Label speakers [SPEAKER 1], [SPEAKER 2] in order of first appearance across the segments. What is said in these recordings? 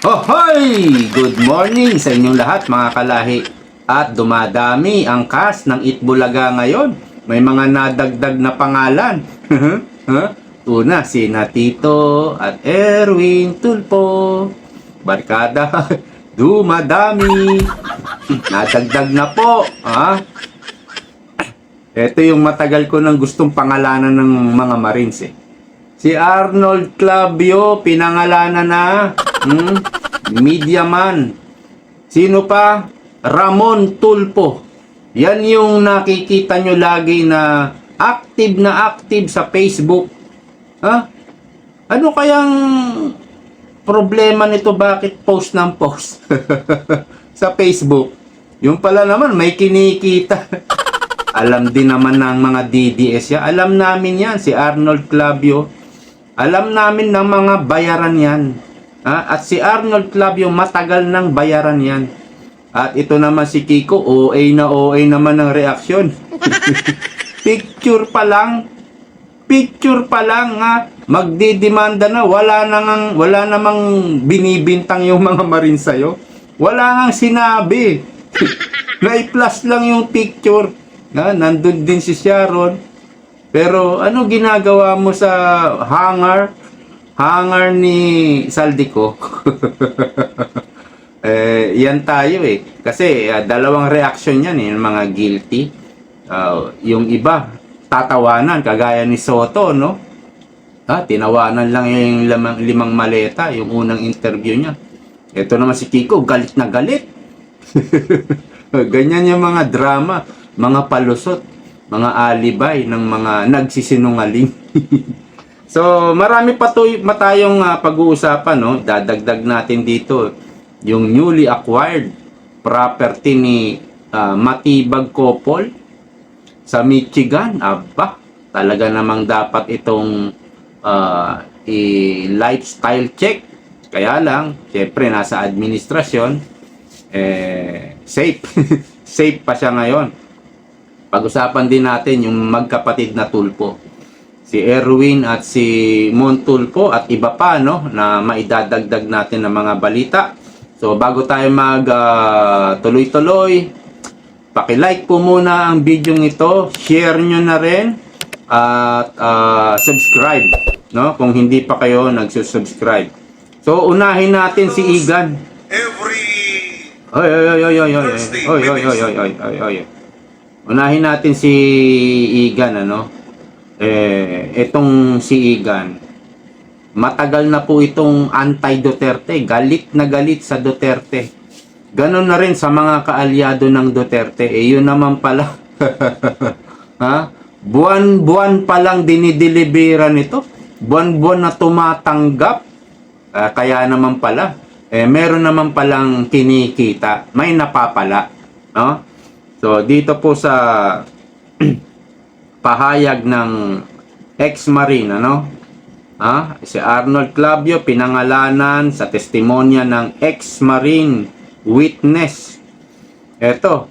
[SPEAKER 1] Hohoy! Good morning sa inyong lahat mga kalahi. At dumadami ang cast ng Itbulaga ngayon. May mga nadagdag na pangalan. Una, si Natito at Erwin Tulpo. Barkada, dumadami. Nadagdag na po. Ito yung matagal ko nang gustong pangalanan ng mga Marines eh. Si Arnold Clavio, pinangalanan na. Media man. Sino pa? Ramon Tulpo. Yan yung nakikita nyo lagi na active sa Facebook. Ano kayang problema nito? Bakit post ng post sa Facebook? Yung pala naman may kinikita. Alam din naman ng mga DDS yan. Alam namin yan. Si Arnold Clavio. Alam namin ng mga bayaran yan. At si Arnold Clavio matagal ng bayaran yan. At ito naman si Kiko, OA naman ng reaksyon. Picture pa lang magdidemanda na, wala namang binibintang yung mga Marines sa'yo. Wala nang sinabi. Na-plus lang yung picture. Nandun din si Sharon. Pero ano ginagawa mo sa hangar ni Saldico? Yan tayo eh. Kasi dalawang reaction yan eh, mga guilty. Yung iba, tatawanan, kagaya ni Soto, no? Tinawanan lang yung limang maleta, yung unang interview niya. Ito naman si Kiko, galit na galit. Ganyan yung mga drama, mga palusot, mga alibay ng mga nagsisinungaling. So, marami pa tayong pag-uusapan, no? Dadagdag natin dito yung newly acquired property ni Matibag Couple sa Michigan. Aba, talaga namang dapat itong i-lifestyle check. Kaya lang, syempre nasa administrasyon, safe. Safe pa siya ngayon. Pag-usapan din natin yung magkapatid na Tulpo. Si Erwin at si Mon Tulpo at iba pa, no, na maidadagdag natin ng mga balita. So bago tayo tuloy-tuloy, paki-like po muna ang video ito, share nyo na rin at subscribe, no, kung hindi pa kayo nagsusubscribe. So unahin natin si Igan. Unahin natin si Igan, ano? Itong si Igan, matagal na po itong anti-Duterte, galit na galit sa Duterte. Ganon na rin sa mga kaalyado ng Duterte. Yun naman pala. Buwan-buwan pa lang dinideliveran nito. Buwan-buwan na tumatanggap. Kaya naman pala, meron naman palang kinikita. May napapala. No? So, dito po sa pahayag ng ex-marine, ano? Si Arnold Clavio, pinangalanan sa testimonya ng ex-marine witness. Ito,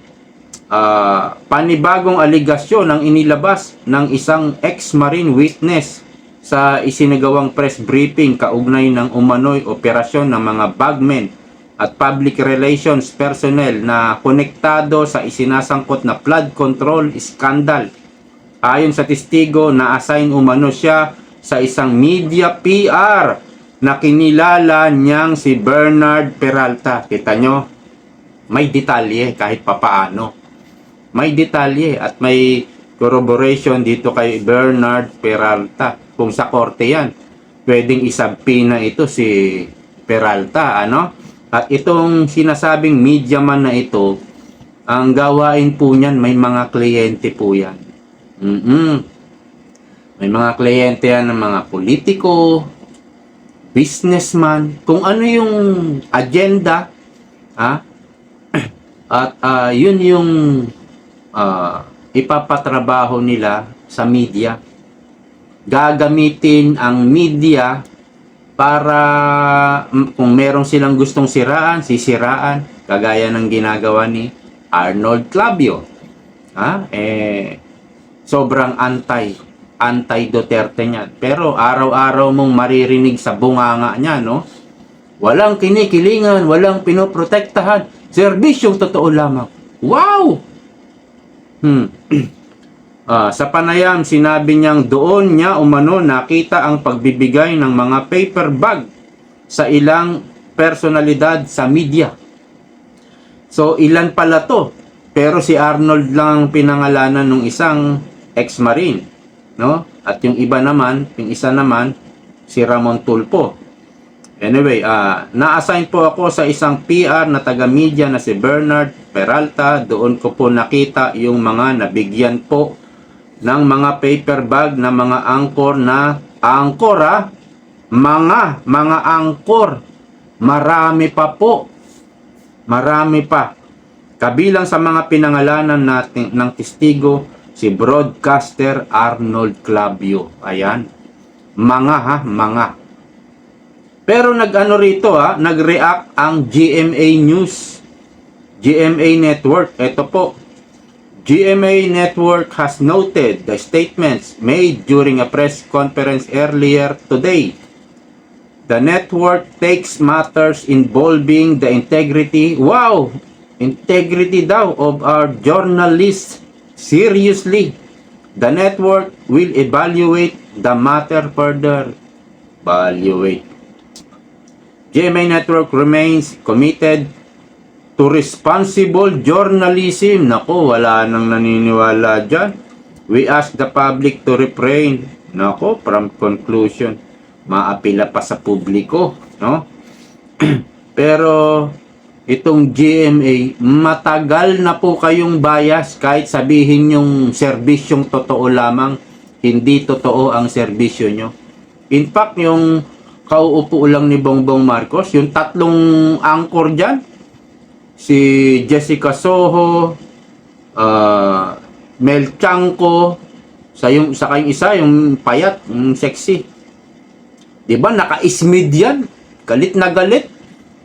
[SPEAKER 1] panibagong aligasyon ang inilabas ng isang ex-marine witness sa isinagawang press briefing kaugnay ng umano'y operasyon ng mga bagmen at public relations personnel na konektado sa isinasangkot na flood control scandal. Ayon sa testigo, na-assign umano siya sa isang media PR na kinilala niyang si Bernard Peralta. Kita nyo, may detalye kahit papaano. May detalye at may corroboration dito kay Bernard Peralta. Kung sa korte yan, pwedeng isabpina ito si Peralta, ano? At itong sinasabing media man na ito, ang gawain po niyan, may mga kliyente po yan. May mga kliyente yan ng mga politiko, businessman, kung ano yung agenda, at yun yung ipapatrabaho nila sa media. Gagamitin ang media para kung meron silang gustong siraan, sisiraan, kagaya ng ginagawa ni Arnold Clavio. Sobrang anti-Duterte niyan. Pero araw-araw mong maririnig sa bunganga niya, no? Walang kinikilingan, walang pinoprotektahan. Serbisyong totoo lamang. Wow! Sa panayam, sinabi niyang doon niya umano nakita ang pagbibigay ng mga paper bag sa ilang personalidad sa media. So, ilan pala to? Pero si Arnold lang pinangalanan ng isang ex-marine, no? At yung iba naman, yung isa naman, si Ramon Tulfo. Anyway, na-assign po ako sa isang PR na taga-media na si Bernard Peralta. Doon ko po nakita yung mga nabigyan po ng mga paper bag na mga angkor na angkor mga angkor. Marami pa po. Marami pa. Kabilang sa mga pinangalanan natin ng testigo, si broadcaster Arnold Clavio. Ayan. Mga. Pero nag-ano rito nag-react ang GMA News. GMA Network. Ito po. GMA Network has noted the statements made during a press conference earlier today. The network takes matters involving the integrity, integrity daw of our journalists seriously. The network will evaluate the matter further. GMA Network remains committed to responsible journalism. Nako, wala nang naniniwala dyan. We ask the public to refrain, from conclusion. Maapila pa sa publiko, no? Pero itong GMA, matagal na po kayong bias kahit sabihin yung serbisyong totoo lamang, hindi totoo ang serbisyo nyo. In fact, yung kauupo lang ni Bongbong Marcos, yung tatlong angkor dyan, si Jessica Soho, Mel Chanco, sa kayong isa, yung payat, yung sexy. Diba, naka-ismid yan. Galit na galit.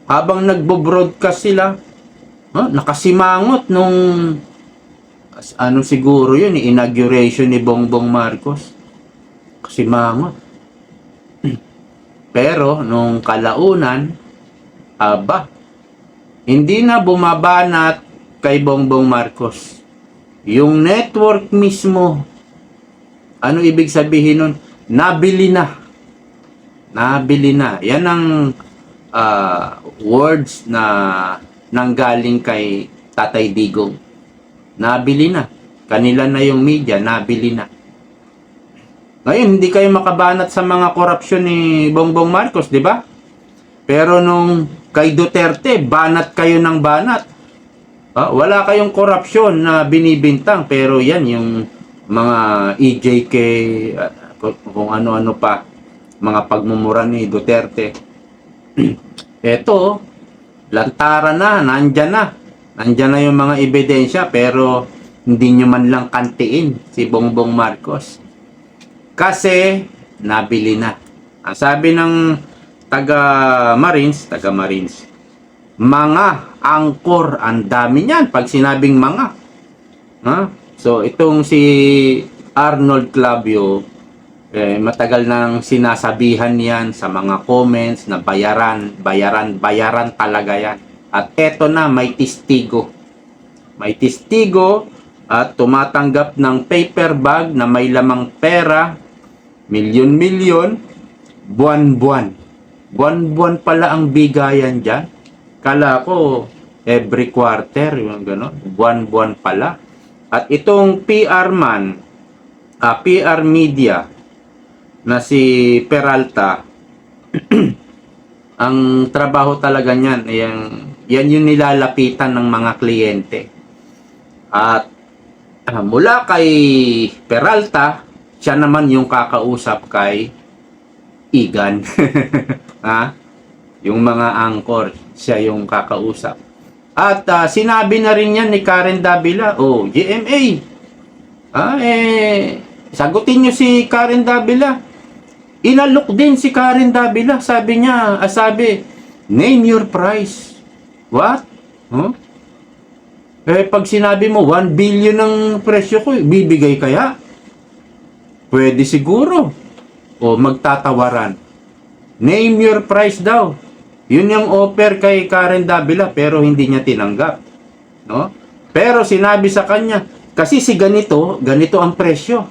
[SPEAKER 1] Habang nagbo-broadcast sila, nakasimangot nung, siguro yun, inauguration ni Bongbong Marcos. Kasimangot. Pero, nung kalaunan, hindi na bumabanat kay Bongbong Marcos. Yung network mismo, ano ibig sabihin nun? Nabili na. Yan ang words na nanggaling kay Tatay Digong. Nabili na. Kanila na yung media, nabili na. Ngayon, hindi kayo makabanat sa mga korupsyon ni Bongbong Marcos, di ba? Pero nung kay Duterte, banat kayo ng banat. Wala kayong korupsyon na binibintang, pero yan yung mga EJK, kung ano-ano pa, mga pagmumura ni Duterte. Eto, lantaran na, nandyan na. Nandyan na yung mga ebidensya, pero hindi nyo man lang kantiin si Bongbong Marcos. Kasi, nabili na. Ang sabi ng taga-Marines, mga angkor, ang dami niyan pag sinabing mga. So, itong si Arnold Clavio, matagal nang sinasabihan yan sa mga comments na bayaran talaga yan. At eto na, may testigo. At tumatanggap ng paper bag na may lamang pera, milyon-milyon, buwan-buwan. Buwan-buwan pala ang bigayan dyan. Kala ko, every quarter, yung gano'n. Buwan-buwan pala. At itong PR media, na si Peralta, ang trabaho talaga niyan, yan yung nilalapitan ng mga kliyente. At mula kay Peralta, siya naman yung kakausap kay Igan. Yung mga angkor, siya yung kakausap. At sinabi na rin yan ni Karen Davila, GMA, sagutin nyo si Karen Davila. Inalok din si Karen Davila. Sabi niya, name your price. What? Pag sinabi mo, 1 billion ang presyo ko, bibigay kaya? Pwede siguro. O magtatawaran. Name your price daw. Yun yung offer kay Karen Davila pero hindi niya tinanggap, no? Pero sinabi sa kanya, kasi si ganito, ganito ang presyo.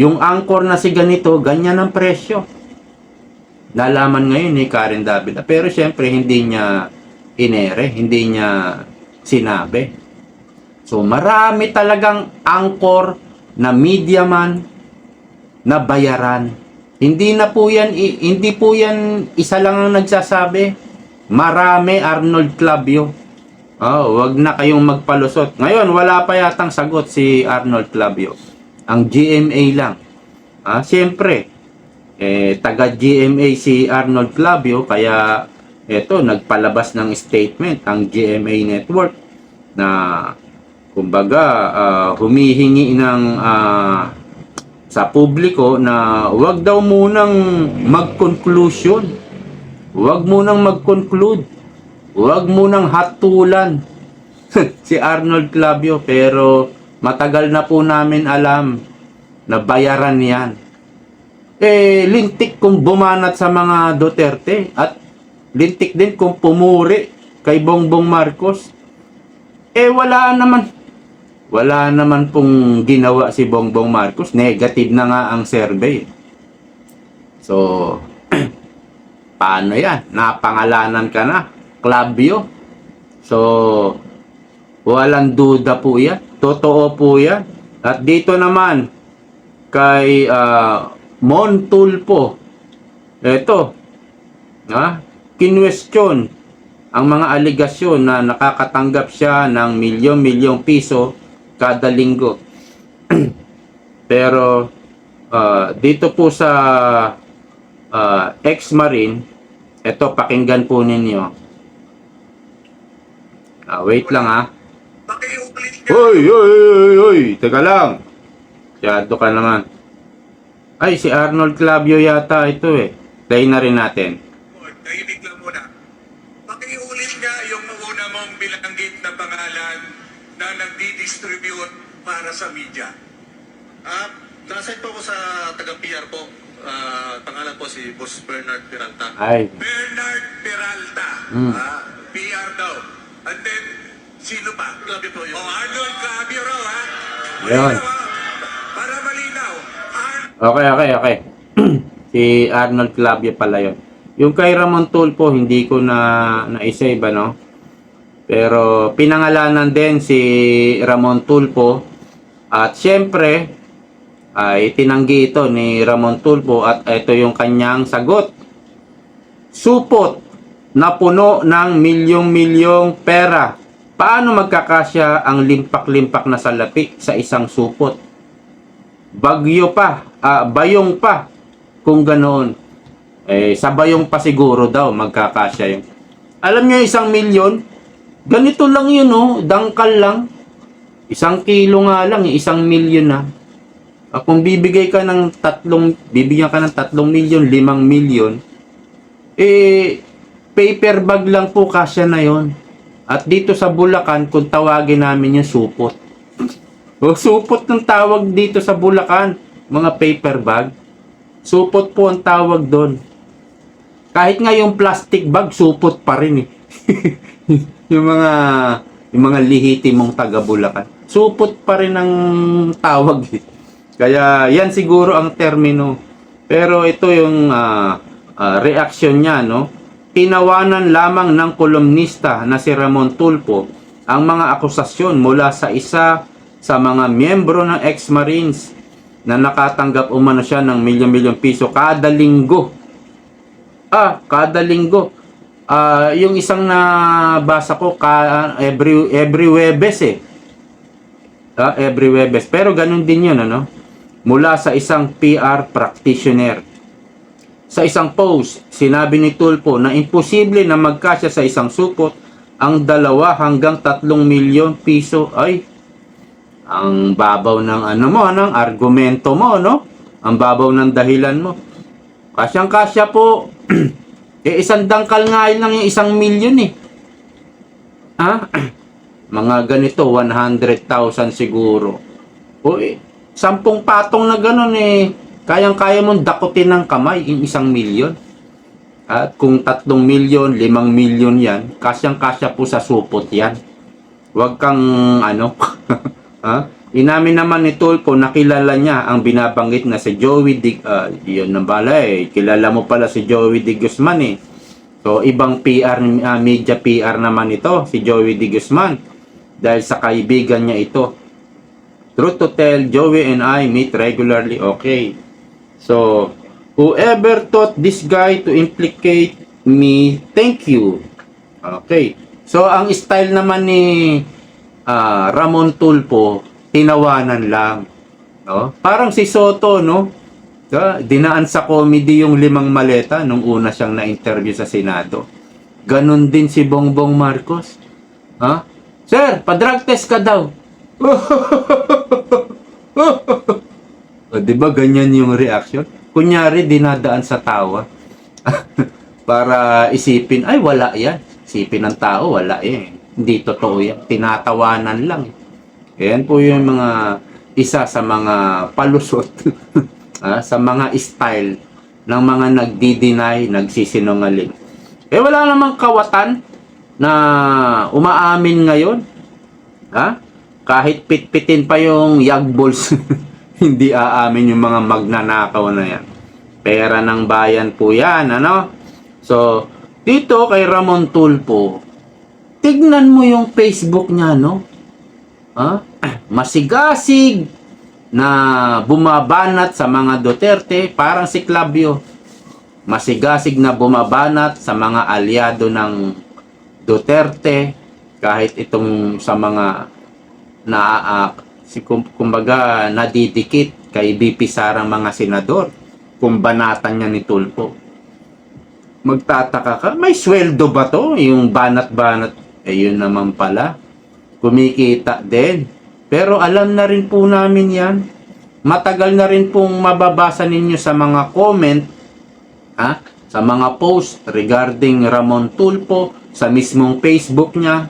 [SPEAKER 1] Yung angkor na si ganito, ganyan ang presyo. Nalaman ngayon ni Karen Davila. Pero syempre, hindi niya inere, hindi niya sinabi. So, marami talagang angkor na media man na bayaran. Hindi po yan isa lang ang nagsasabi. Marami, Arnold Clavio. Oh, wag na kayong magpalusot. Ngayon, wala pa yatang sagot si Arnold Clavio. Ang GMA lang. Siyempre, taga GMA si Arnold Clavio, kaya eto, nagpalabas ng statement ang GMA Network na kumbaga humihingi ng sa publiko na wag daw munang mag-conclusion. Wag munang mag-conclude. Wag munang hatulan si Arnold Clavio, pero matagal na po namin alam na bayaran yan. Lintik kung bumanat sa mga Duterte at lintik din kung pumuri kay Bongbong Marcos. Wala naman pong ginawa si Bongbong Marcos. Negative na nga ang survey. So, paano yan? Napangalanan ka na, Clavio. So, walang duda po yan. Totoo po yan. At dito naman, kay Mon Tulfo, eto, kinwestiyon ang mga aligasyon na nakakatanggap siya ng milyon-milyong piso kada linggo. Pero dito po sa ex-marine, eto, pakinggan po ninyo. Wait lang Hoy, teka lang. Yado ka naman. Ay, si Arnold Clavio yata ito Play na rin natin.
[SPEAKER 2] Tahimik lang muna. Pakiulit nga yung una mong bilanggit na pangalan na nagdi-distribute para sa media.
[SPEAKER 3] Nasa po ako sa taga-PR po. Pangalan po si Boss Bernard Peralta.
[SPEAKER 1] Ay.
[SPEAKER 2] Bernard Peralta. PR daw. And then, sino pa?
[SPEAKER 3] Clavio po yun.
[SPEAKER 2] Arnold Clavio raw, ha?
[SPEAKER 1] Ayun.
[SPEAKER 2] Para malinaw.
[SPEAKER 1] Okay. Si Arnold Clavio pala yun. Yung kay Ramon Tulfo, hindi ko na-save, no? Pero pinangalanan din si Ramon Tulfo. At syempre, ay tinanggi ito ni Ramon Tulfo at ito yung kanyang sagot. Supot na puno ng milyong-milyong pera. Paano magkakasya ang limpak-limpak na salapi sa isang supot? Bayong pa kung ganoon. Sa bayong pa siguro daw magkakasya yung. Alam niyo, 1 milyon, ganito lang yun, dangkal lang. 1 kilo nga lang, 1 milyon na. Kung bibigyan ka ng 3 milyon, 5 milyon, paper bag lang po kasya na yon. At dito sa Bulacan, kung tawagin namin yung supot. Supot ng tawag dito sa Bulacan, mga paper bag. Supot po ang tawag doon. Kahit nga yung plastic bag, supot pa rin yung mga lihitimong taga Bulacan. Supot pa rin ang tawag. Kaya yan siguro ang termino. Pero ito yung reaksyon niya, no? Tinawanan lamang ng kolumnista na si Ramon Tulfo ang mga akusasyon mula sa isa sa mga miyembro ng ex-Marines na nakatanggap umano siya ng milyon-milyong piso kada linggo. Kada linggo. Yung isang nabasa ko every Webes every Webes. Pero ganun din yun, ano? Mula sa isang PR practitioner. Sa isang post, sinabi ni Tulfo na imposible na magkasya sa isang supot ang 2 hanggang 3 milyon piso. Ay, ang babaw ng ng argumento mo, no? Ang babaw ng dahilan mo. Kasyang-kasya po. Isang dangkal nga lang yung 1 milyon Mga ganito, 100,000 siguro. 10 patong na ganun kayang-kaya mong dakutin ng kamay yung 1 milyon. At kung 3 milyon, 5 milyon yan, kasyang-kasya po sa supot yan. Huwag kang ano, ha? Inamin naman ni Tulfo, nakilala niya ang binabanggit na si Joey yun nang bala kilala mo pala si Joey De Guzman eh. So, ibang PR, media PR naman ito, si Joey De Guzman. Dahil sa kaibigan niya ito. Truth to tell, Joey and I meet regularly. Okay. So, whoever taught this guy to implicate me, thank you. Okay. So, ang style naman ni Ramon Tulfo, tinawanan lang. No? Parang si Soto, no? Dinaan sa comedy yung 5 maleta nung una siyang na-interview sa Senado. Ganon din si Bongbong Marcos. Ha? Sir, pa-drug test ka daw. O, diba ganyan yung reaction? Kunyari, dinadaan sa tawa. Para isipin, ay wala yan. Isipin ng tao, wala eh. Hindi totoo yan. Tinatawanan lang. Yan po yung isa sa mga palusot sa mga style ng mga nagdi-deny, nagsisinungaling. Wala namang kawatan na umaamin ngayon. Kahit pitpitin pa yung yagballs, hindi aamin yung mga magnanakaw na yan. Pera ng bayan po yan, ano? So, dito kay Ramon Tulfo, tignan mo yung Facebook niya, no? Masigasig na bumabanat sa mga Duterte, parang si Clavio. Masigasig na bumabanat sa mga aliado ng Duterte, kahit itong sa mga kumbaga nadidikit kay BP Sarang mga senador, kung banatan niya ni Tulfo. Magtataka ka, may sweldo ba to? Yung banat-banat, yun naman pala. Kumikita din. Pero alam na rin po namin yan. Matagal na rin pong mababasa ninyo sa mga comment, sa mga post regarding Ramon Tulfo, sa mismong Facebook niya.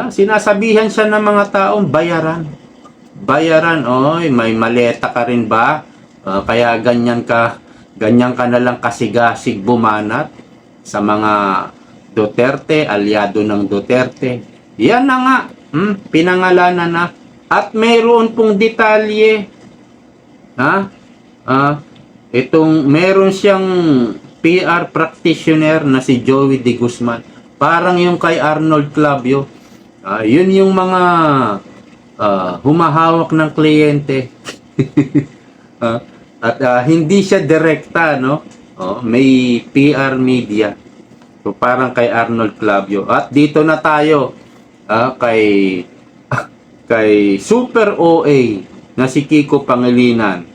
[SPEAKER 1] Sinasabihan siya ng mga taong bayaran. Bayaran, oy, may maleta ka rin ba? Kaya ganyan ka na lang kasigasig bumanat sa mga Duterte, aliado ng Duterte. Yan na nga, pinangalanan na. At mayroon pong detalye. Meron siyang PR practitioner na si Joey De Guzman. Parang yung kay Arnold Clavio. Yun yung mga humahawak ng kliyente. At hindi siya direkta, no? May PR media. So parang kay Arnold Clavio. At dito na tayo kay Super OA na si Kiko Pangilinan.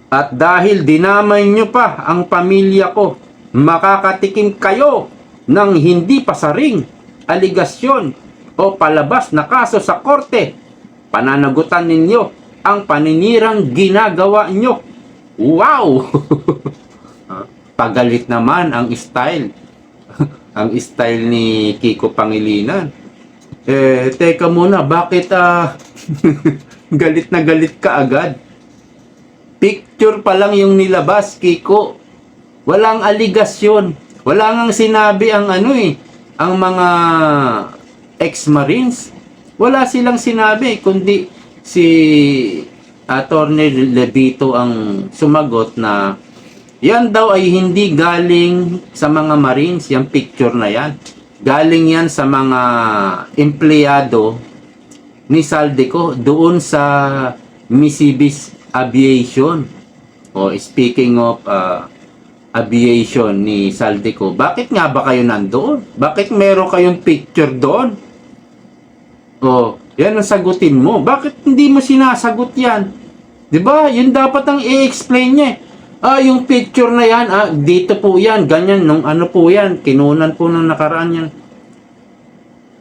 [SPEAKER 1] At dahil dinamay nyo pa ang pamilya ko, makakatikim kayo ng hindi pasaring aligasyon o palabas na kaso sa korte. Pananagutan ninyo ang paninirang ginagawa nyo. Wow! Pagalit naman ang style. Ang style ni Kiko Pangilinan. Teka muna, bakit galit na galit ka agad? Picture pa lang yung nilabas, Kiko. Walang aligasyon. Wala ngang sinabi ang ang mga ex-marines. Wala silang sinabi, kundi si Attorney Levito ang sumagot na yan daw ay hindi galing sa mga marines, yung picture na yan. Galing yan sa mga empleyado ni Saldico doon sa Misibis Aviation. Speaking of aviation ni Saldico, bakit nga ba kayo nandoon? Bakit meron kayong picture doon? Yan ang sagutin mo. Bakit hindi mo sinasagot yan? 'Di ba? Yun dapat ang i-explain niya. Yung picture na yan, dito po yan, ganyan, nung po yan, kinunan po nung nakaraan yan.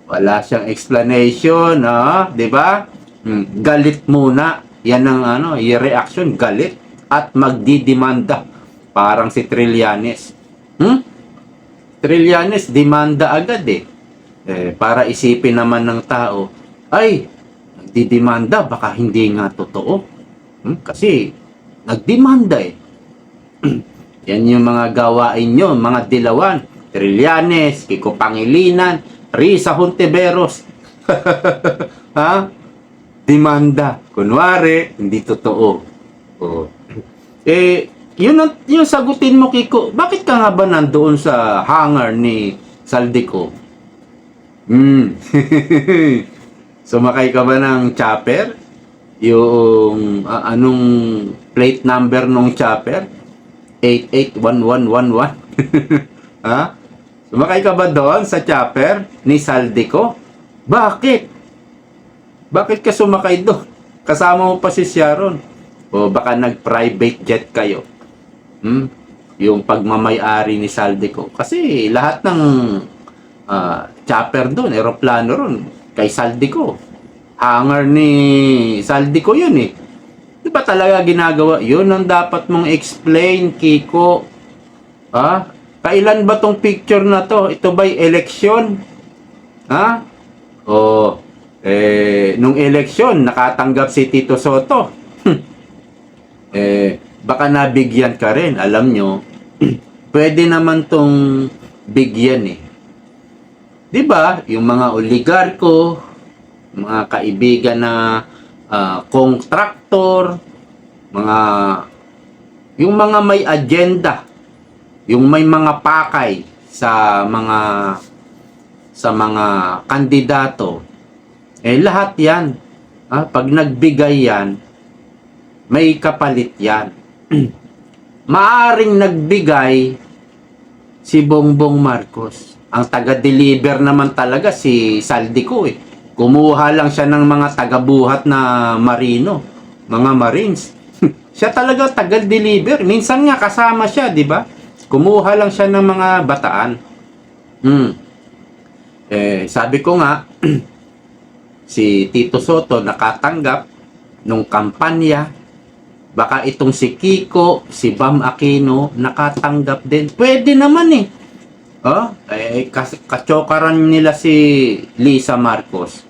[SPEAKER 1] Wala siyang explanation, 'di ba? Galit muna. Yan ang yung reaction, galit at magdidemanda. Parang si Trillanes. Trillanes, demanda agad para isipin naman ng tao, ay, nagdidemanda, baka hindi nga totoo. Kasi, nagdemanda Yan yung mga gawain nyo, mga dilawan. Trillanes, Kiko Pangilinan, Risa Hontiveros. Ha? Demanda. Kunwari, hindi totoo. Oh. Yun sagutin mo, Kiko. Bakit ka nga ba nandoon sa hangar ni Saldico? Sumakay ka ba ng chopper? Yung anong plate number nung chopper? 881111. Ha? Sumakay ka ba doon sa chopper ni Saldico? Bakit? Bakit ka sumakay doon? Kasama mo pa si Sharon. O baka nag-private jet kayo. Yung pagmamay-ari ni Saldico. Kasi lahat ng chopper doon, eroplano ron, kay Saldico. Hangar ni Saldico yun eh. Di ba talaga ginagawa? Yun ang dapat mong explain, Kiko. Ha? Kailan ba tong picture na to? Ito ba'y eleksyon? Ha? O, nung eleksyon, nakatanggap si Tito Soto. Baka nabigyan ka rin. Alam nyo, pwede naman tong bigyan eh. Di ba? Yung mga oligarko, mga kaibigan na kontraktor, yung mga may agenda, yung may mga pakay sa mga kandidato, lahat yan. Pag nagbigay yan, may kapalit yan. Maaring nagbigay si Bongbong Marcos. Ang taga-deliver naman talaga si Saldico eh. Kumuha lang siya ng mga taga-buhat na marino, mga marines. Siya talaga taga-deliver. Minsan nga kasama siya, di ba? Kumuha lang siya ng mga bataan. Sabi ko nga, si Tito Soto nakatanggap nung kampanya. Baka itong si Kiko, si Bam Aquino, nakatanggap din. Pwede naman eh. Kachokaran nila si Lisa Marcos.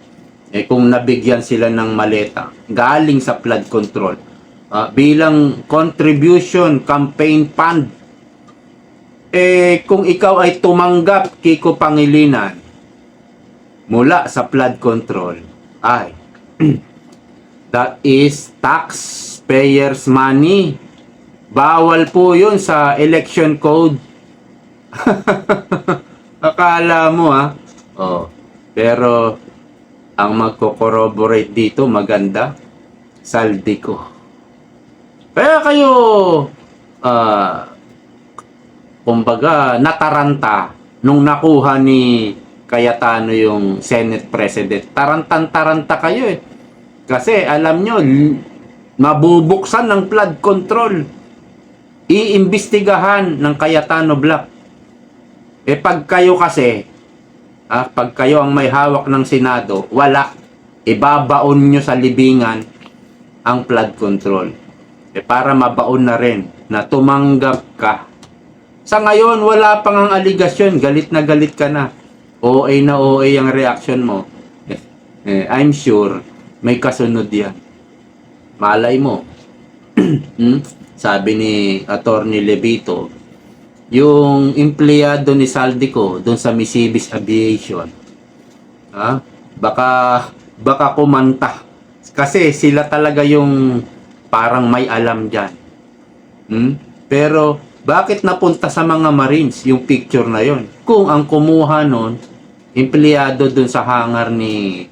[SPEAKER 1] Kung nabigyan sila ng maleta galing sa flood control bilang contribution campaign fund, kung ikaw ay tumanggap, Kiko Pangilinan, mula sa flood control, ay that is taxpayers money. Bawal po yun sa election code. Akala mo pero ang magko-corroborate dito maganda, Saldico. Kaya kayo kumbaga nataranta nung nakuha ni Cayetano yung Senate President. Tarantan-taranta kayo eh. Kasi alam nyo, mabubuksan ng flood control. Iimbestigahan ng Cayetano Black. Pag kayo kasi, pag kayo ang may hawak ng Senado, wala. Ibabaon nyo sa libingan ang flood control. Para mabaon na rin na tumanggap ka. Sa ngayon, wala pang ang aligasyon. Galit na galit ka na. OA na OA ang reaction mo. I'm sure may kasunod yan. Malay mo. Sabi ni Attorney Levito, yung empleyado ni Saldico doon sa Misibis Aviation, baka kumanta. Kasi sila talaga yung parang may alam dyan. Pero bakit napunta sa mga Marines yung picture na yon? Kung ang kumuha nun, empleyado dun sa hangar ni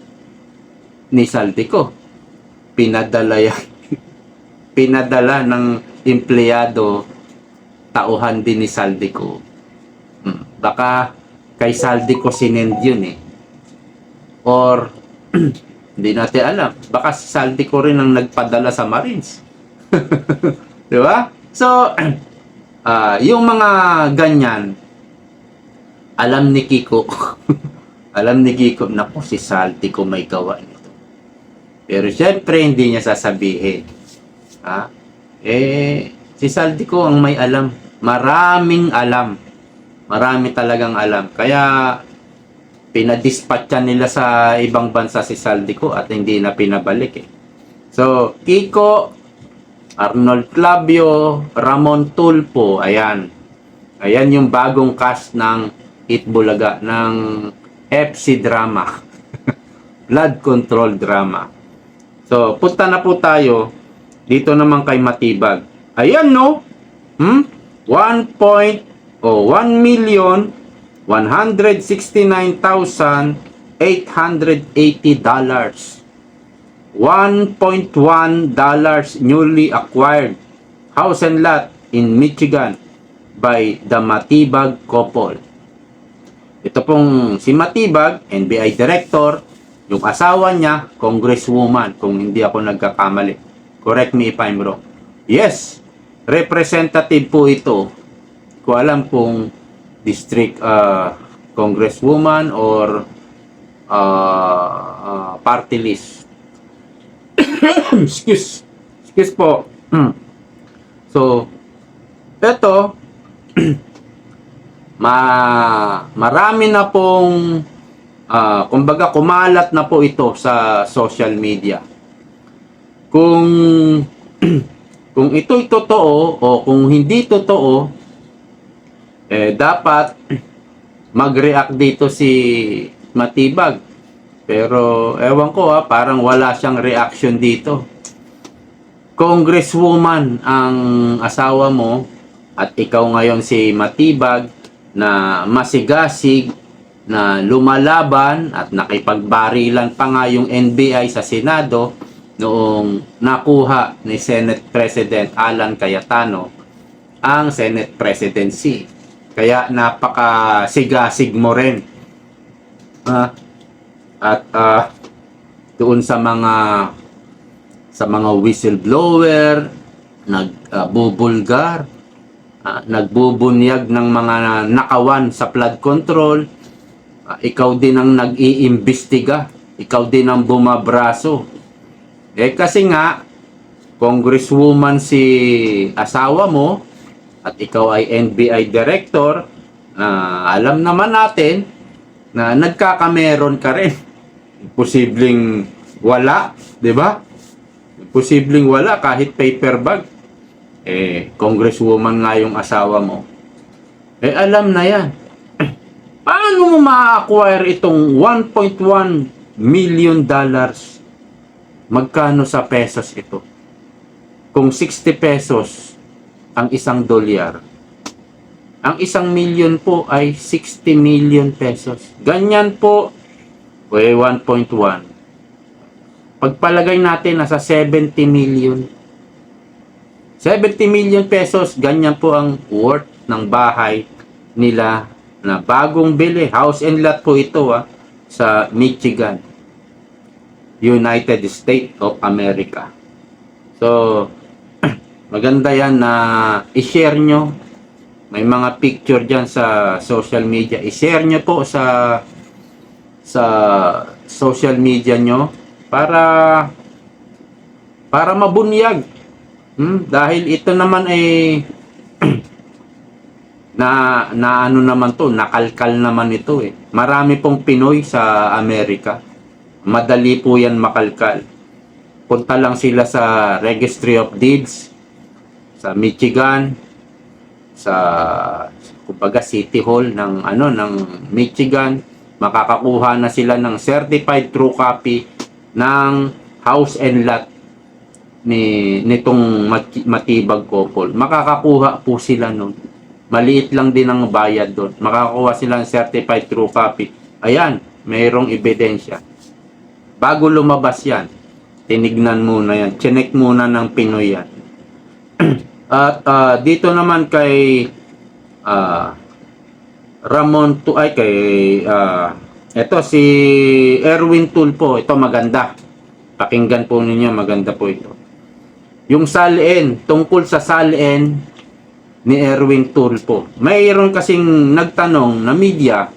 [SPEAKER 1] Saldico. Pinadala yan. Pinadala ng empleyado, tauhan din ni Saldico. Baka kay Saldico sinend yun eh. Or hindi natin alam. Baka si Saldico rin ang nagpadala sa Marines. Di ba? So, yung mga ganyan, alam ni Kiko, alam ni Kiko, naku, si Saldico may gawa nito. Pero syempre, hindi niya sasabihin. Si Saldico ang may alam. Maraming alam. Marami talagang alam. Kaya, pinadispatcha nila sa ibang bansa si Saldico at hindi na pinabalik eh. So, Kiko, Arnold Clavio, Ramon Tulfo, ayan. Ayan yung bagong cast ng Itbulaga, ng FC drama. Blood control drama. So, punta na po tayo dito naman kay Matibag. Ayan, no? 1,169,880 $1.1 newly acquired house and lot in Michigan by the Matibag couple. Ito pong si Matibag, NBI director, yung asawa niya, congresswoman, kung hindi ako nagkakamali. Correct me if I'm wrong. Yes, representative po ito. Ko alam kung district congresswoman or party list. Excuse po. So, ito, marami na pong, kumbaga, kumalat na po ito sa social media. Kung kung ito'y totoo o kung hindi totoo, dapat mag-react dito si Matibag. Pero ewan ko parang wala siyang reaction dito. Congresswoman ang asawa mo at ikaw ngayon si Matibag na masigasig, na lumalaban at nakipagbarilan pa nga yung NBI sa Senado noong nakuha ni Senate President Alan Cayetano ang Senate presidency. Kaya napakasigasig mo rin. At doon sa mga whistleblower, nagbubulgar, nagbubunyag ng mga nakawan sa flood control, ikaw din ang nag-iimbestiga, ikaw din ang bumabraso. Kasi nga, congresswoman si asawa mo at ikaw ay NBI director, alam naman natin na nagkakameron ka rin. Posibleng wala, di ba? Posibleng wala kahit paper bag. Congresswoman nga yung asawa mo. Alam na yan. Paano mo ma-acquire itong $1.1 million? Magkano sa pesos ito? Kung 60 pesos ang isang dolyar, ang 1 million po ay 60 million pesos. Ganyan po, 1.1. Pagpalagay natin nasa 70 million. 70 million pesos, ganyan po ang worth ng bahay nila na bagong bili. House and lot po ito sa Michigan, United States of America. So, maganda yan na i-share nyo. May mga picture dyan sa social media. I-share nyo po sa social media nyo para mabunyag. Dahil ito naman na ano naman to, nakalkal naman ito Marami pong Pinoy sa Amerika. Madali po yan makalkal. Punta lang sila sa Registry of Deeds sa Michigan, sa kumbaga City Hall ng Michigan, makakakuha na sila ng certified true copy ng house and lot nitong Matibag couple. Makakakuha po sila nun. Maliit lang din ang bayad doon. Makakakuha sila ng certified true copy. Ayan, mayroong ebidensya. Bago lumabas yan, tinignan muna yan. Chinek muna ng Pinoy yan. At dito naman kay ito si Erwin Tulfo. Ito maganda. Pakinggan po ninyo, maganda po ito. Yung salin, tungkol sa salin ni Erwin Tulfo. Mayroon kasing nagtanong na media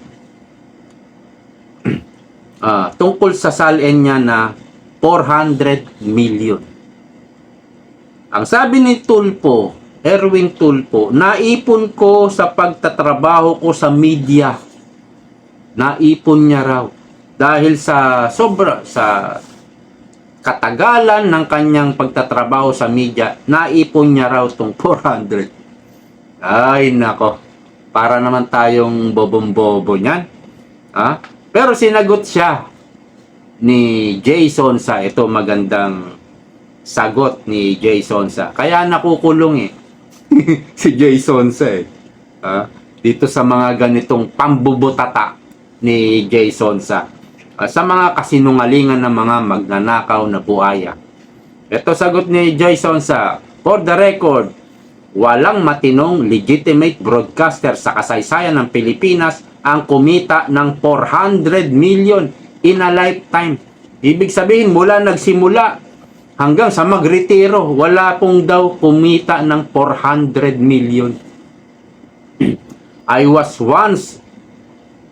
[SPEAKER 1] tungkol sa salin niya na 400 million. Ang sabi ni Tulfo, Erwin Tulfo, naipon ko sa pagtatrabaho ko sa media. Naipon niya raw. Dahil sa katagalan ng kanyang pagtatrabaho sa media, naipon niya raw tong 400. Ay, nako. Para naman tayong bobong-bobo niyan. Ha? Pero sinagot siya ni Jason sa ito, magandang sagot ni Jason sa. Kaya nakukulong eh. Si Jason sa eh. Ha? Dito sa mga ganitong pambubutata ni Jason sa. Sa mga kasinungalingan ng mga magnanakaw na buhaya. Ito sagot ni Jason sa, for the record, walang matinong legitimate broadcaster sa kasaysayan ng Pilipinas ang kumita ng 400 million in a lifetime. Ibig sabihin, mula nagsimula hanggang sa magretiro, wala pong daw kumita ng 400 million. I was once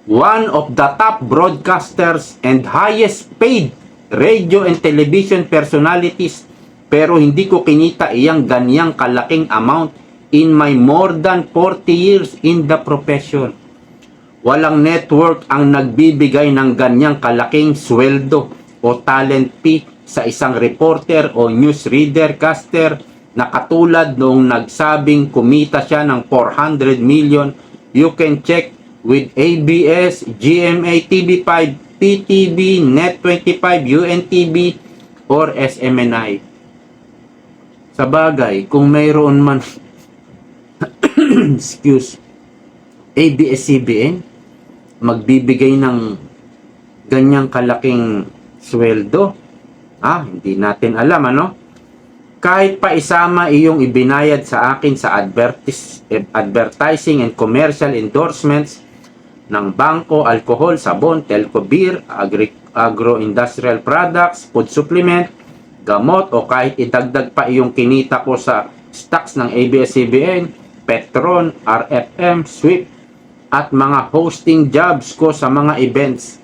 [SPEAKER 1] one of the top broadcasters and highest paid radio and television personalities, pero hindi ko kinita iyang ganyang kalaking amount in my more than 40 years in the profession. Walang network ang nagbibigay ng ganyang kalaking sweldo o talent fee sa isang reporter o newsreader caster na katulad noong nagsabing kumita siya ng 400 million. You can check with ABS, GMA TV5, PTV, Net25, UNTV, or SMNI. Sa bagay, kung mayroon man ABS-CBN magbibigay ng ganyang kalaking sweldo, hindi natin alam, ano? Kahit pa isama iyong ibinayad sa akin sa advertising and commercial endorsements ng bangko, alcohol, sabon, telco, beer, agro-industrial products, food supplement, gamot, o kahit idagdag pa iyong kinita ko sa stocks ng ABS-CBN, Petron, RFM, Swift, at mga hosting jobs ko sa mga events.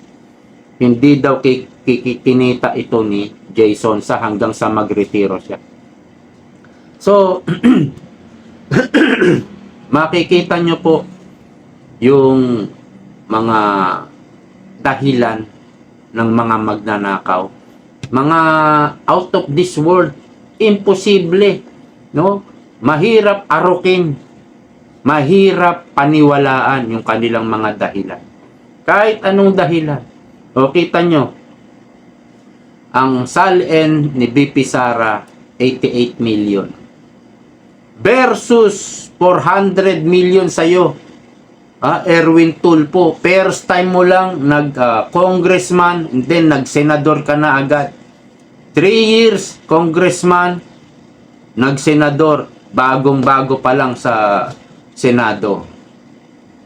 [SPEAKER 1] Hindi daw kikinita ito ni Jason sa hanggang sa magretiro siya. So, makikita nyo po yung mga dahilan ng mga magnanakaw. Mga out of this world, imposible, no? Mahirap arukin, mahirap paniwalaan yung kanilang mga dahilan. Kahit anong dahilan. O kita nyo, ang salin ni BP Sara, 88 million. Versus 400 million sa'yo. Erwin Tulfo, first time mo lang nag-congressman, and then nag-senador ka na agad. 3 years, congressman, nag-senador, bagong-bago pa lang sa Senado.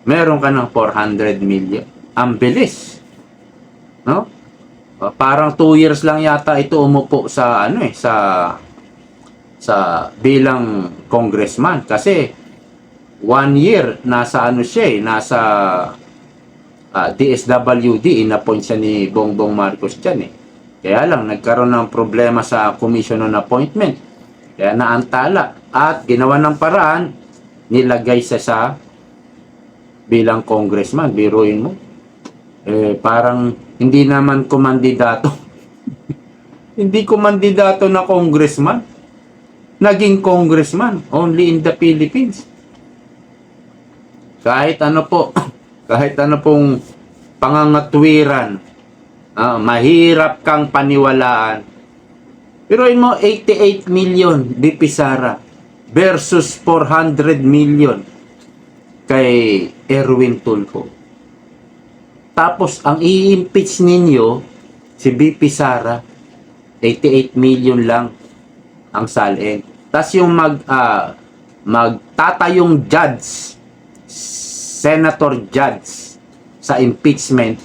[SPEAKER 1] Meron ka ng 400 million. Ang bilis. No? Parang 2 years lang yata ito umupo sa sa bilang congressman, kasi 1 year nasa nasa DSWD, inappoint siya ni Bongbong Marcos dyan eh. Kaya lang nagkaroon ng problema sa commission on appointment, kaya naantala at ginawa ng paraan, nilagay siya sa bilang congressman. Biruin mo, parang hindi naman kumandidato hindi kumandidato na congressman, naging congressman only in the Philippines. Kahit ano po, kahit ano pong pangangatwiran, mahirap kang paniwalaan. Pero yun mo, 88 million BP Sara versus 400 million kay Erwin Tulfo. Tapos ang i-impeach ninyo si BP Sara, 88 million lang ang salin. Tapos yung magtatayong judge, senator judge sa impeachment,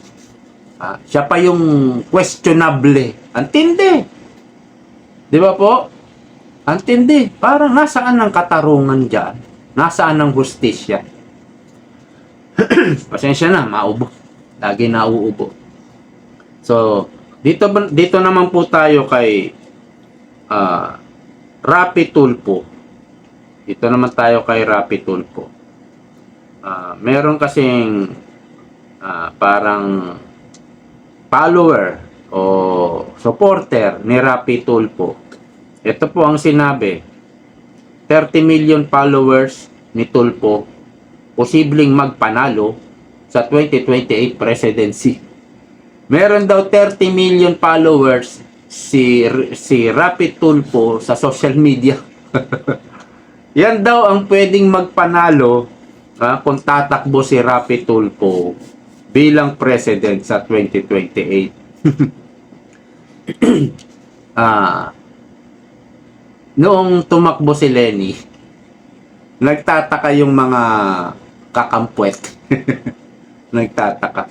[SPEAKER 1] siya pa yung questionable. Antindi. Di ba po? Antindi. Parang nasaan ang katarungan dyan? Nasaan ang hustisya? Pasensya na, maubo. Lagi nauubo. So, dito naman po tayo kay Rapi Tulfo. Dito naman tayo kay Rapi Tulfo. Meron kasing parang follower o o supporter ni Rapi Tulfo. Ito po ang sinabi, 30 million followers ni Tulfo posibleng magpanalo sa 2028 presidency. Meron daw 30 million followers si Rapi Tulfo sa social media. Yan daw ang pwedeng magpanalo kung tatakbo si Rapi Tulfo bilang president sa 2028. Noong tumakbo si Lenny, nagtataka yung mga kakampwet. Nagtataka.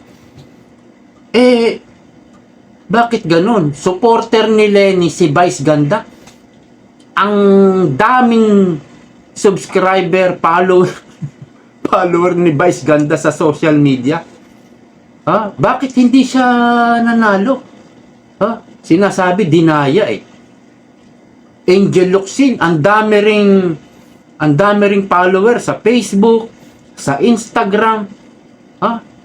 [SPEAKER 1] Bakit ganun? Supporter ni Lenny si Vice Ganda. Ang daming subscriber, follower ni Vice Ganda sa social media. Bakit hindi siya nanalo? Sinasabi, dinaya eh. Angel Locsin, ang dami ring follower sa Facebook, sa Instagram.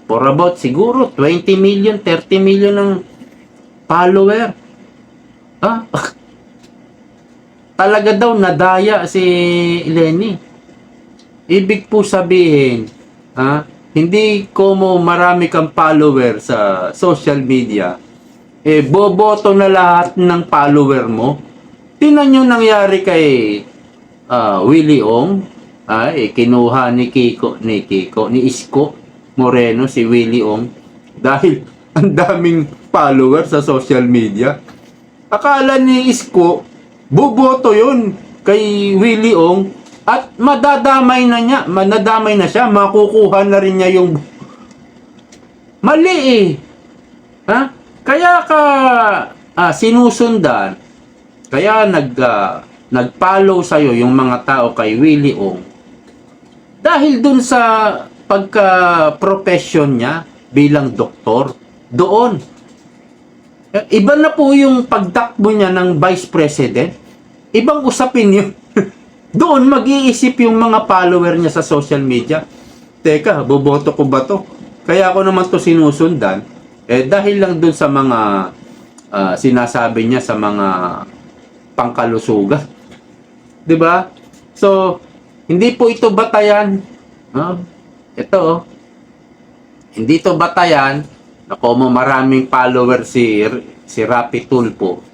[SPEAKER 1] For about siguro 20 million, 30 million ng follower. Talaga daw nadaya si Lenny. Ibig po sabihin, hindi como marami kang follower sa social media, boboto na lahat ng follower mo. Tingnan nyo nangyari kay Willie Ong, kinuha ni Isko Moreno si Willie Ong dahil ang daming follower sa social media. Akala ni Isko boboto yun kay Willie Ong at madadamay na siya, makukuha na rin niya yung mali kaya ka sinusundan, kaya nag-follow sa'yo yung mga tao kay Willie Ong dahil dun sa pagka-profession niya bilang doktor. Doon iba na po yung pagtakbo niya ng vice president, ibang usapin yun. Doon mag-iisip yung mga follower niya sa social media, teka, boboto ko ba to? Kaya ako naman to sinusundan dahil lang doon sa mga sinasabi niya sa mga pangkalusugan. 'Di ba? So hindi po ito batayan. Ito hindi ito batayan na kung maraming follower si Rapi Tulfo,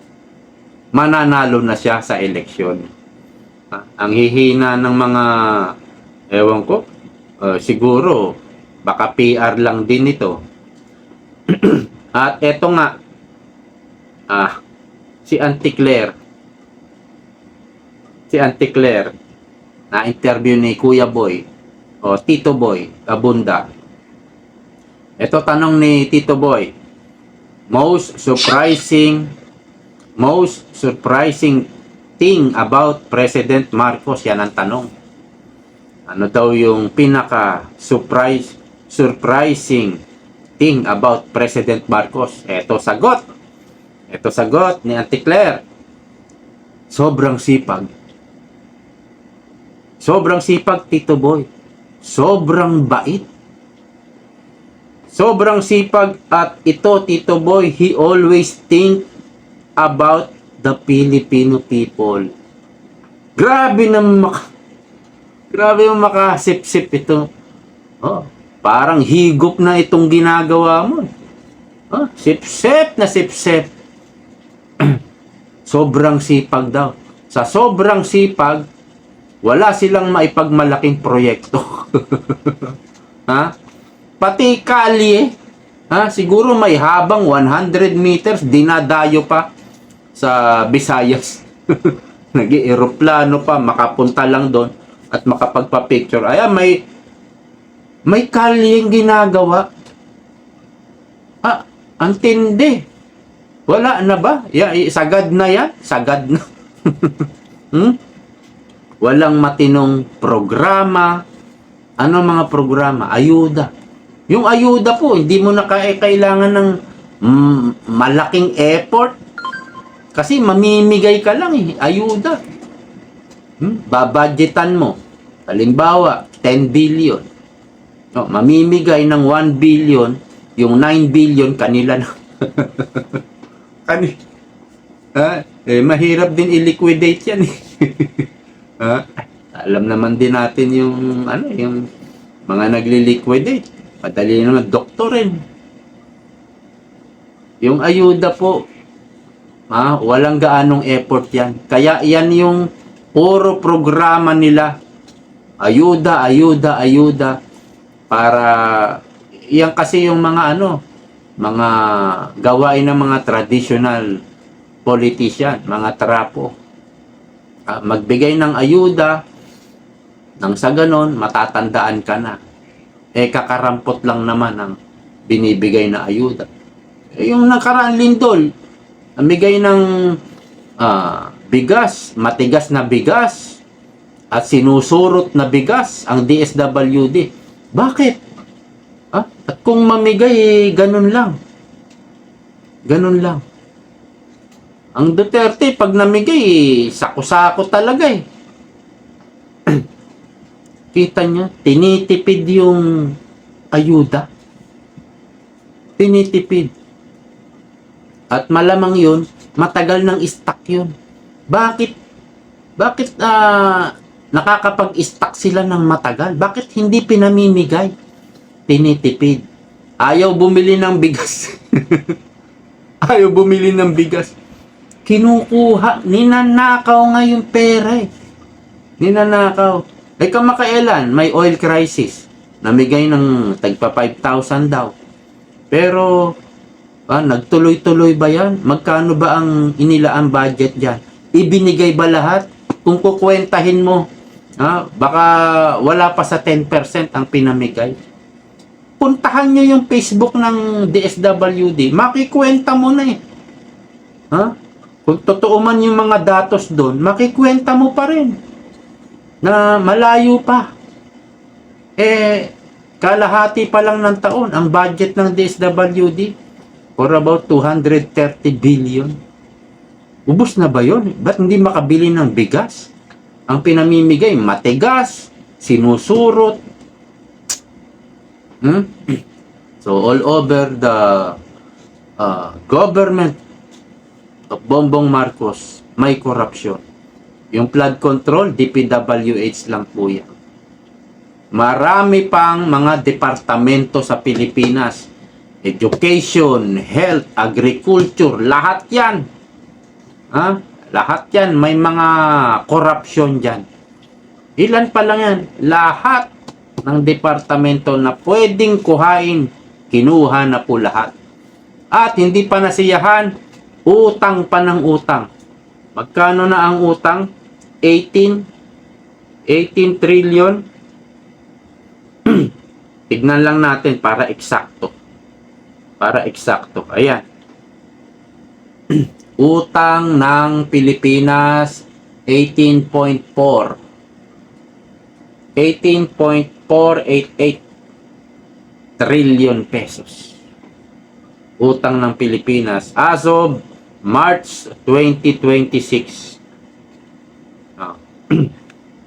[SPEAKER 1] mananalo na siya sa eleksyon. Ang hihina ng mga ewan ko, siguro baka PR lang din ito. At eto nga, si Auntie Claire na interview ni Kuya Boy o Tito Boy Abunda. Ito tanong ni Tito Boy, most surprising thing about President Marcos. Yan ang tanong. Ano daw yung surprising thing about President Marcos? Ito sagot ni Auntie Claire. Sobrang sipag, Tito Boy. Sobrang bait. Sobrang sipag, at ito, Tito Boy, he always think about the Filipino people. Grabe yung makasip-sip ito. Parang higop na itong ginagawa mo. Sip-sip na sip-sip. Sobrang sipag daw. Sa sobrang sipag, wala silang maipagmalaking proyekto. Pati kalye, siguro may habang 100 meters, dinadayo pa sa Visayas. Nag-eroplano pa, makapunta lang doon at makapagpa-picture. Ayan, may kalyeng ginagawa. Ang tindi. Wala na ba? Sagad na yan? Sagad na. Walang matinong programa. Ano mga programa? Ayuda. Yung ayuda po, hindi mo na kailangan ng malaking effort. Kasi mamimigay ka lang ayuda. Babudgetan mo. Halimbawa, 10 billion. Mamimigay ng 1 billion, yung 9 billion kanila na. Mahirap din i-liquidate yan eh. Ha? Alam naman din natin yung yung mga nagli-liquidate. Madali naman doktorin. Yung ayuda po, walang gaanong effort yan. Kaya yan yung puro programa nila. Ayuda, ayuda, ayuda. Para, yan kasi yung mga mga gawain ng mga traditional politician, mga trapo. Magbigay ng ayuda, nang sa ganon, matatandaan ka na. Kakarampot lang naman ang binibigay na ayuda. Yung nakaraan lindol, namigay ng bigas, matigas na bigas, at sinusurot na bigas ang DSWD. Bakit? At kung mamigay, ganun lang. Ganun lang. Ang Duterte, pag namigay, sako-sako talaga eh. Kita niya, tinitipid yung ayuda. Tinitipid. At malamang yun, matagal ng stock yun. Bakit nakakapag-stock sila ng matagal? Bakit hindi pinamimigay? Tinitipid. Ayaw bumili ng bigas. Ayaw bumili ng bigas. Kinukuha. Ninanakaw nga yung pera eh. Ninanakaw. Kamakailan, may oil crisis. Namigay ng tagpa 5,000 daw. Pero, nagtuloy-tuloy ba yan? Magkano ba ang inilaan budget dyan? Ibinigay ba lahat? Kung kukwentahin mo, baka wala pa sa 10% ang pinamigay. Puntahan nyo yung Facebook ng DSWD. Makikwenta mo na eh. Kung totoo man yung mga datos doon, makikwenta mo pa rin. Na malayo pa. Kalahati pa lang ng taon ang budget ng DSWD for about 230 billion. Ubus na ba yun? Ba't hindi makabili ng bigas? Ang pinamimigay, matigas, sinusurot. So all over the government of Bongbong Marcos, may corruption. Yung flood control, DPWH lang po yan. Marami pang mga departamento sa Pilipinas. Education, health, agriculture, lahat yan. Lahat yan, may mga corruption dyan. Ilan pa lang yan? Lahat ng departamento na pwedeng kuhain, kinuha na po lahat. At hindi pa nasiyahan, utang pa ng utang. Magkano na ang utang? 18 trillion. Tignan lang natin para eksakto. Para eksakto. Ayan. Utang ng Pilipinas 18.4 18.488 trillion pesos. Utang ng Pilipinas as of March 2026.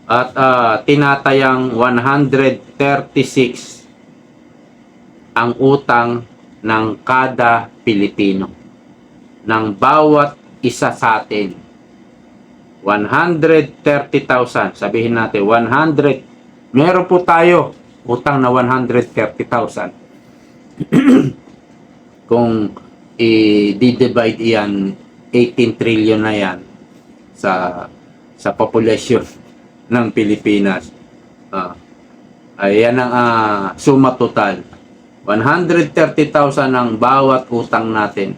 [SPEAKER 1] At tinatayang 136 ang utang ng kada Pilipino. Ng bawat isa sa atin. 130,000. Sabihin natin, 100. Meron po tayo utang na 130,000. Kung i-divide yan, 18 trillion na yan sa population ng Pilipinas. Ayan ang suma total. 130,000 ang bawat utang natin.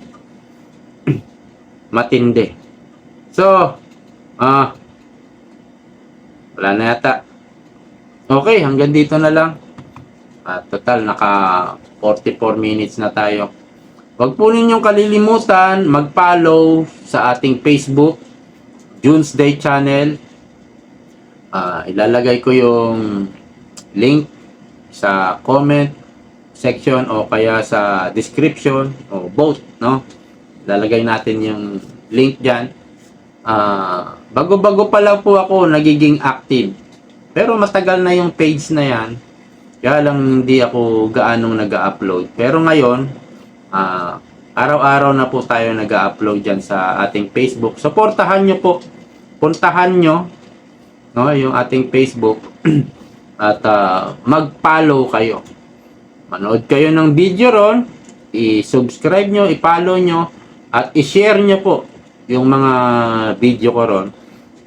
[SPEAKER 1] Matindi. So, wala na yata. Okay, hanggang dito na lang. Total, naka 44 minutes na tayo. Huwag po ninyong kalilimutan mag-follow sa ating Facebook, June's Day Channel. Ilalagay ko yung link sa comment section o kaya sa description o both, no? Lalagay natin yung link dyan. Bago-bago pa lang po ako nagiging active. Pero matagal na yung page na yan. Kaya lang hindi ako gaanong nag-upload. Pero ngayon, Araw-araw na po tayo nag-upload dyan sa ating Facebook. Suportahan nyo po. Puntahan nyo, no, yung ating Facebook at mag-follow kayo. Manood kayo ng video ron, i-subscribe nyo, i-follow nyo, at i-share nyo po yung mga video ko ron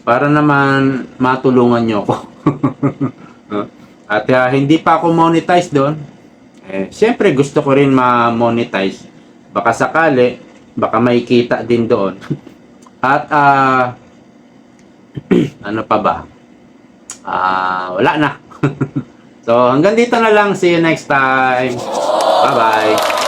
[SPEAKER 1] para naman matulungan nyo ako. At hindi pa ako monetize doon. Siyempre gusto ko rin ma-monetize. Baka sakali, baka may kita din doon. At ano pa ba? Wala na. So hanggang dito na lang. See you next time. Bye-bye.